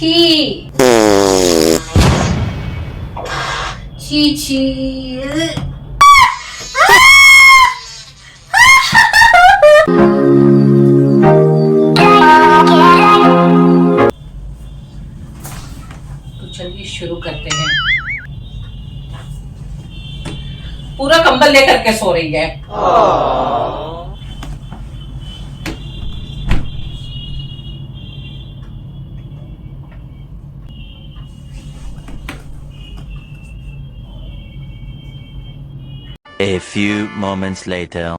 छी छी छी। तो चलिए शुरू करते हैं। पूरा कंबल लेकर के सो रही है। A few moments later.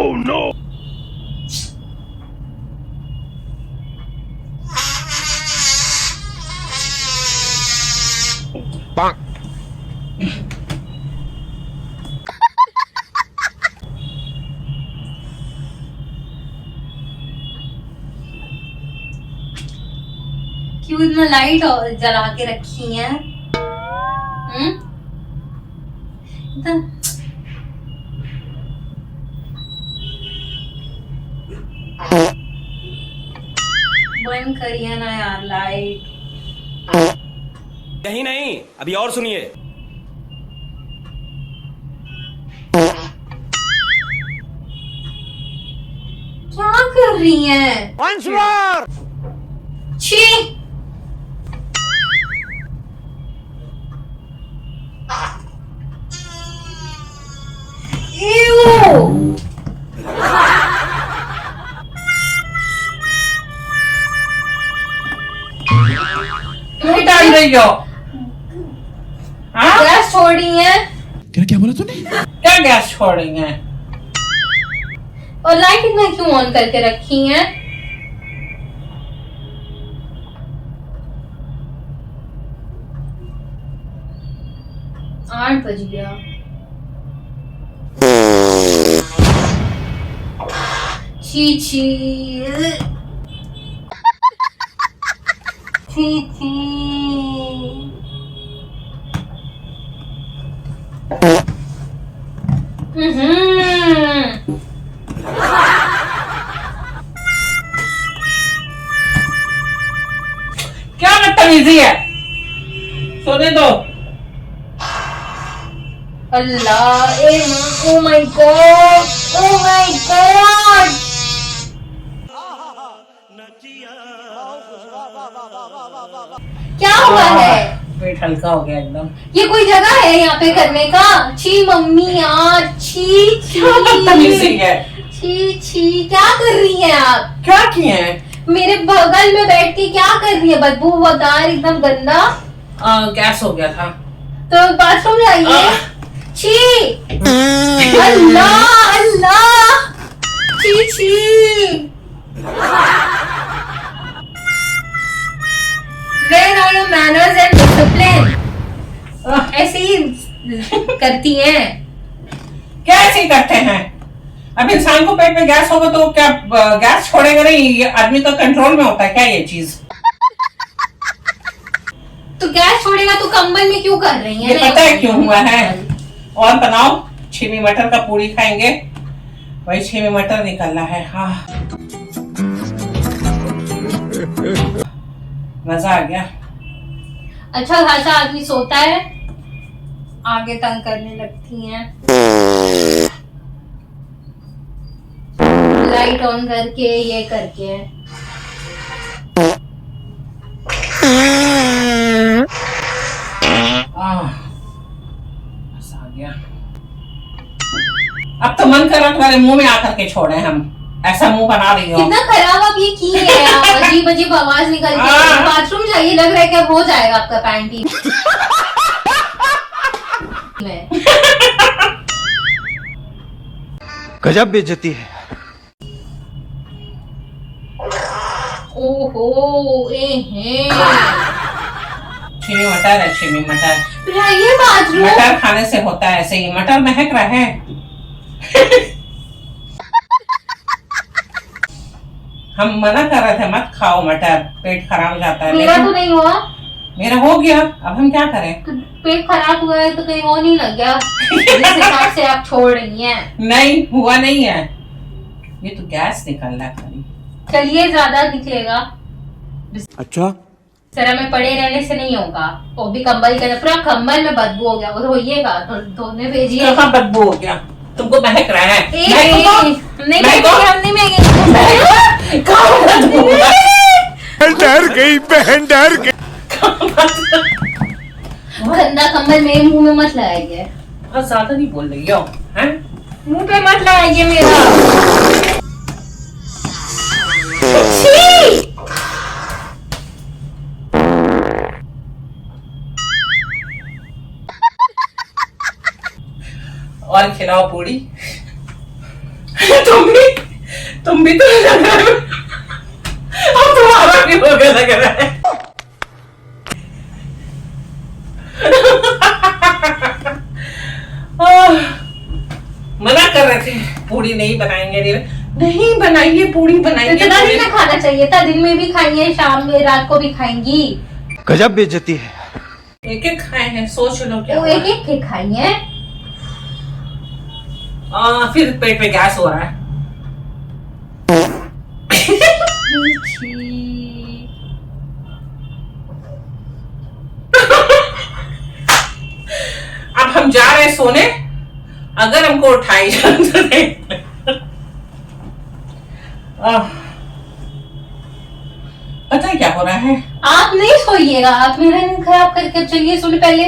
Oh no! Bonk. क्यों इतना लाइट जला के रखी है? बंद करिए ना यार लाइट। यही नहीं, अभी और सुनिए। क्या कर रही हैं? Once more! छी। Ew! क्यों डाल रही हो? हाँ? गैस छोड़ रही है क्या बोला तूने? क्या गैस छोड़ रही है? और लाइट इतना क्यों ऑन करके रखी है? आठ बज गया। छी छी छी छी। क्या बदतमीजी है? सोने दो। अल्लाह ए मां, oh my God, oh my God. क्या हुआ है? पेट हल्का हो गया एकदम। ये कोई जगह है यहाँ पे करने का? छी मम्मी यार, छी छी क्या बदतमीजी है? छी छी। क्या कर रही हैं आप? क्या किए हैं? मेरे बगल में बैठ के क्या कर रही है? बदबूदार एकदम गंदा। गैस हो गया था। तो बाथरूम जाइए। छी अल्लाह अल्लाह छी छी Where are your manners and discipline? ऐसे ही करती हैं। क्या ऐसे ही करते हैं? अब इंसान को पेट में गैस होगा तो क्या गैस छोड़ेगा नहीं? ये आदमी का कंट्रोल में होता है क्या ये चीज? तो गैस छोड़ेगा तो कंबल में क्यों कर रही है? ये पता है क्यों हुआ है? और बनाओ, छीमी मटर का पूरी खाएंगे। वही छीमी मटर निकल रहा है। हाँ, मजा आ गया। अच्छा खासा आदमी सोता है, आगे तंग करने लगती हैं। लाइट ऑन करके ये करके। मजा आ गया। अब तो मन कर रहा तुम्हारे मुंह में आकर के छोड़े हम। ऐसा मुंह बना रही हो। कितना खराब आप ये की है आप, अजीब अजीब आवाज निकल के। बाथरूम जाइए, लग रहा है कि अब हो जाएगा आपका पैंटी में। गजब बेइज्जती है। ओहो छीमी मटर है, छीमी मटर। ये बाथरूम मटर खाने से होता है ऐसे ही। मटर महक रहा है। हम मना कर रहे थे मत खाओ मटर, पेट खराब हो जाता है। मेरा तो नहीं हुआ। मेरा हो गया, अब हम क्या करें? तो पेट खराब हुआ है तो कहीं और नहीं लग गया जिस हिसाब से आप छोड़ रही हैं। नहीं हुआ नहीं है, ये तो गैस निकल रहा है खाली। चलिए ज्यादा निकलेगा। अच्छा, सरा में पड़े रहने से नहीं होगा। वो भी कंबल के अंदर, पूरा कंबल में बदबू हो गया। वो धोइएगा, धोने भेजिए। कहाँ बदबू हो गया? तुमको महक रहा है। नहीं डर गई बहन, डर गई। गंदा कंबल मेरे मुंह में मत लगाइए। बहुत ज्यादा नहीं बोल रही हो, हैं? मुंह पे मत लगाइए मेरा। और खिलाओ पूरी। तुम भी तो लग रहा है। अब तुम्हारा भी हो गया लग रहा है। मना कर रहे थे पूरी नहीं बनाएंगे, नहीं बनाइए पूरी बनाएंगे। इतना नहीं ना खाना चाहिए था, दिन में भी खाएंगे, शाम में रात को भी खाएंगी। गजब बेइज्जती है। एक एक खाए हैं, सोच लो क्या। वो एक एक खाएंगे। फिर पेट में गैस हो रहा है। अब हम जा रहे हैं सोने, अगर हमको उठाई जाए। पता है क्या हो रहा है? आप नहीं सोइएगा, आप मेरा नींद खराब करके चलिए सोने। पहले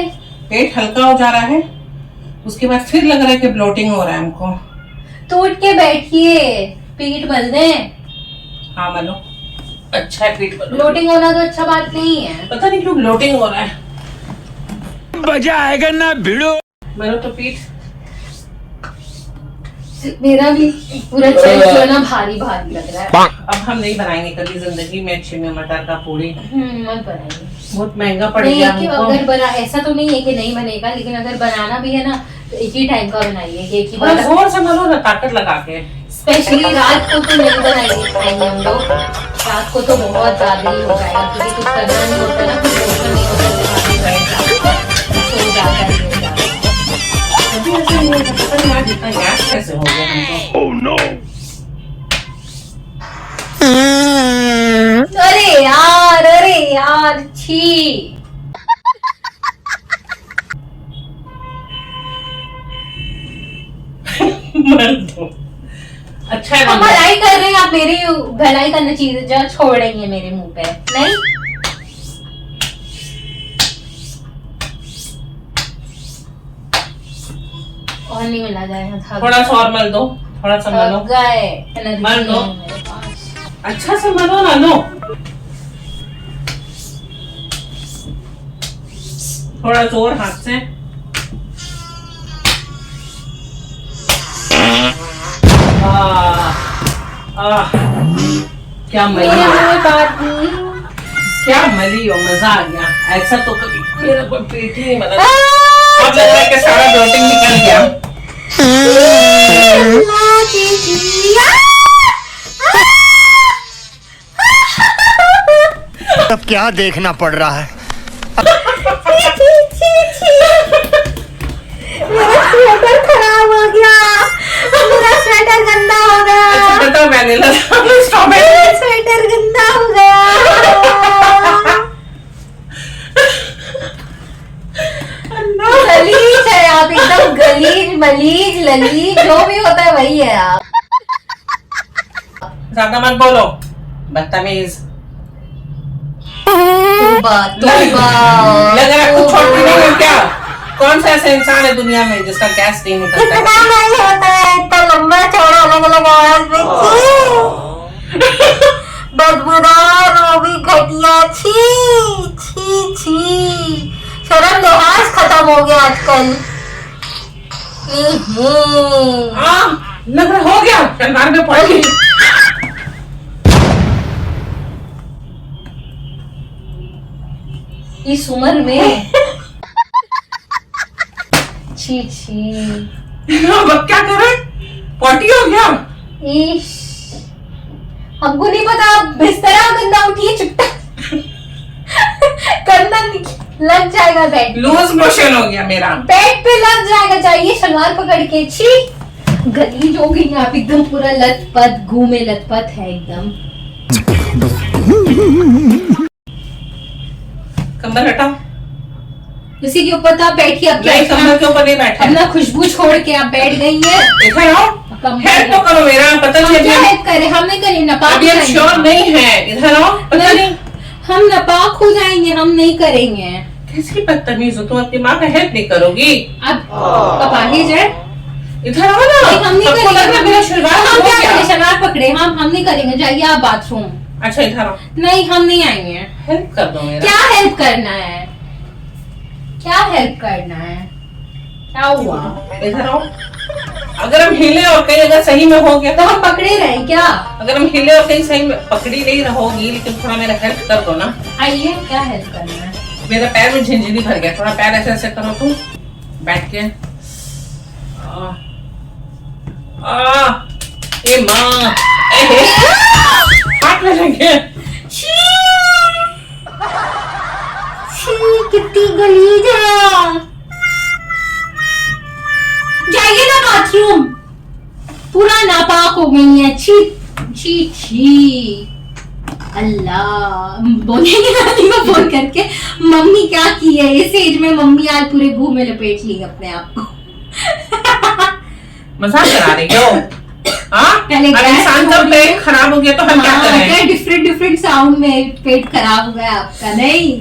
पेट हल्का हो जा रहा है, उसके बाद फिर लग रहा है कि ब्लोटिंग हो रहा है हमको। तो उठ के बैठिए, पीठ मल दें। हाँ मलो, अच्छा है पीठ मलो। ब्लोटिंग होना तो अच्छा बात नहीं है। पता नहीं क्यों ब्लोटिंग हो रहा है। मजा आएगा ना भिड़ो। मलो तो पीठ। मेरा भी पूरा चेहरा जो है ना भारी भारी लग रहा है। अब हम नहीं बनाएंगे कभी जिंदगी में छीमी मटर का पूरी। मत बनाइए। बहुत महंगा नहीं पड़ेगा है कि हमको। अगर बना, ऐसा तो नहीं है कि नहीं बनेगा, लेकिन अगर बनाना भी है ना तो एक ही टाइम का बनाइए, एक ही थोड़ा बार। जोर से मलो ना, ताकत लगा के। स्पेशली रात को तो नहीं बनाएंगे, खाएंगे हम लोग। रात को तो बहुत ज्यादा ही हो जाएगा, क्योंकि कुछ करना नहीं होता ना, कुछ सोचना नहीं होता, सो जाता है। अभी ऐसे नहीं हो सकता यार, जितना गैस कैसे हो गया हमको। Oh no. अरे यार छी। मर दो। अच्छा है हम ना? भलाई कर रहे हैं, आप मेरी भलाई करने चीज जो छोड़ रही है मेरे मुंह पे। नहीं और नहीं मिला जाएगा। थोड़ा सा और मल दो, थोड़ा सा मलो। गए मल दो। मेरे पास। अच्छा से मलो ना, लो थोड़ा जोर हाथ से। क्या मली ये हो, कोई बात नहीं। क्या मली हो, मजा आ गया। ऐसा तो कभी मेरा कोई पेट ही नहीं बना। अब लग रहा है कि सारा ब्लोटिंग निकल गया। अब क्या देखना पड़ रहा है? मेरा स्वेटर खराब हो गया, मेरा स्वेटर गंदा हो गया, बताओ मैंने स्ट्रॉबेरी स्वेटर गंदा हो गया। गलीज है आप, एकदम गलीज मलीज ललीज जो भी होता है वही है आप। ज्यादा मत बोलो, बदतमीज। तौबा तौबा। लग रहा है कुछ छोड़ती नहीं हो क्या? कौन सा ऐसा इंसान है दुनिया में जिसका गैस नहीं उतरता है? नहीं होता है, इतना लंबा चौड़ा अलग अलग आवाज में बदबूदार वो भी घटिया। छी छी छी, शर्म लिहाज खत्म हो गया आजकल। लग रहा हो गया, शलवार में पड़ गई। इस उम्र में छी छी। अब क्या करें? पॉटी हो गया। इश, हमको नहीं पता। बिस्तरा गंदा उठिए चुपटा गंदा लग जाएगा बेड, लूज मोशन हो गया मेरा। बेड पे लग जाएगा। चाहिए शलवार पकड़ के। छी, गलीज हो गई आप एकदम, पूरा लथपथ घूमे लथपथ है एकदम। कंबल हटाओ। उसी के ऊपर तो आप बैठिए। अब क्या नहीं, कंबल के ऊपर नहीं बैठे। अपना खुशबू छोड़ के आप बैठ गई है। इधर आओ, हेल्प तो करो मेरा। पता हम नहीं क्या अभी हेल्प करें, हम नहीं करें नपाक अभी हम श्योर नहीं है। इधर आओ। पता नहीं हम नपाक हो जाएंगे, हम नहीं करेंगे। कैसी बदतमीज हो तुम, अपनी माँ का हेल्प नहीं करोगी। अब कपाली जड़। इधर आओ ना। हम नहीं सबको लग रहा है मेरा शलवार हम हो क्या गया। करें, शलवार पकड़े। हम नहीं करेंगे। जाइए आप बाथरूम। अच्छा इधर आओ, नहीं, हम नहीं आएंगे। हेल्प कर दो मेरा। क्या हेल्प करना है, क्या हेल्प करना है, क्या हुआ? इधर आओ। अगर हम हिले और कहीं अगर सही में हो गया तो हम पकड़े रहे क्या? अगर हम हिले और कहीं सही में पकड़ी नहीं रहोगी, लेकिन थोड़ा मेरा हेल्प कर दो ना। आइए, क्या हेल्प करना है? मेरा पैर में झिंझिनी भर गया, थोड़ा पैर ऐसे ऐसे करो तुम बैठ के। ए माँ, हाथ में लगे। छी, कितनी गलीज है। जाइए ना बाथरूम, पूरा नापाक हो गई है। छी छी छी। अल्लाह, बोलेंगे नानी को फोन करके, मम्मी क्या की है इस एज में। मम्मी आज पूरे मुंह में लपेट ली अपने आप को। मजाक करा रही हो? हाँ? पहले अब गैस इंसान का छोड़ पेट खराब हो गया तो हम क्या करें? क्या डिफरेंट डिफरेंट साउंड में पेट खराब हो गया आपका? नहीं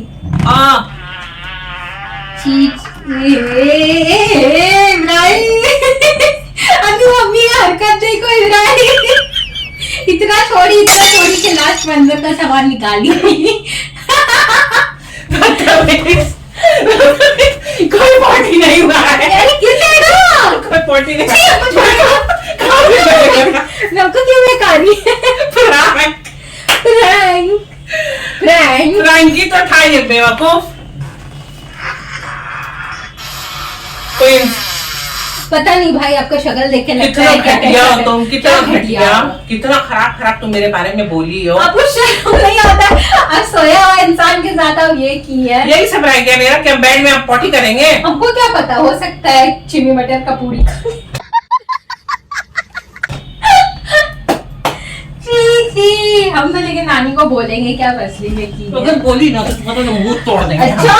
अभी मम्मी का हरकत देखो इब्राहिम। इतना छोड़ी के लास्ट मंजर का सामान निकाली। कोई पार्टी नहीं हुआ है। अरे क्यों कह रहा? कोई पार्टी नहीं। हमको क्यों बेकारी है? प्रैंक की तो था ये बेवकूफ। कोई पता नहीं भाई, आपका शक्ल देख के लगता कितना है क्या घटिया कैसा तुम, कितना क्या घटिया, कितना खराब खराब तुम मेरे बारे में बोली हो। आपको शर्म नहीं आता? आप सोया हुआ इंसान के साथ आप ये की है। यही सब रह गया मेरा, क्या बेड में आप पॉटी करेंगे? हमको क्या पता, हो सकता है चिमी मटर का पूरी। हम तो लेकिन नानी को बोलेंगे क्या, बसली में की है। अगर बोली ना तो तुम्हारा मुंह तोड़ देंगे। अच्छा